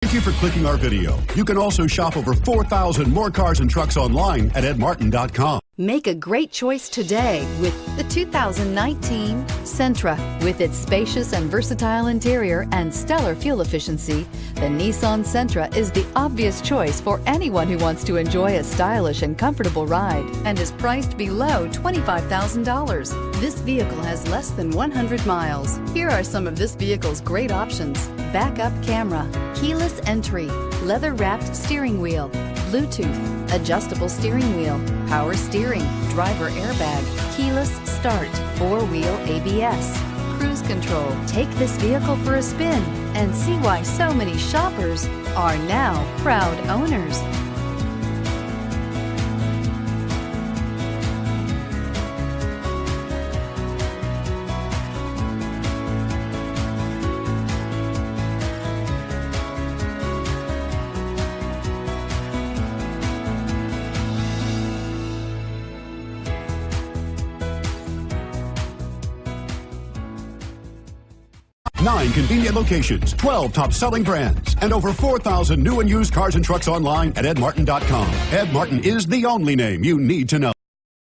Thank you for clicking our video. You can also shop over 4,000 more cars and trucks online at edmartin.com. Make a great choice today with the 2019 Sentra. With its spacious and versatile interior and stellar fuel efficiency, the Nissan Sentra is the obvious choice for anyone who wants to enjoy a stylish and comfortable ride and is priced below $25,000. This vehicle has less than 100 miles. Here are some of this vehicle's great options: backup camera, keyless entry, leather-wrapped steering wheel, Bluetooth, adjustable steering wheel, power steering, driver airbag, keyless start, four-wheel ABS, cruise control. Take this vehicle for a spin and see why so many shoppers are now proud owners. Nine convenient locations, 12 top-selling brands, and over 4,000 new and used cars and trucks online at edmartin.com. Ed Martin is the only name you need to know.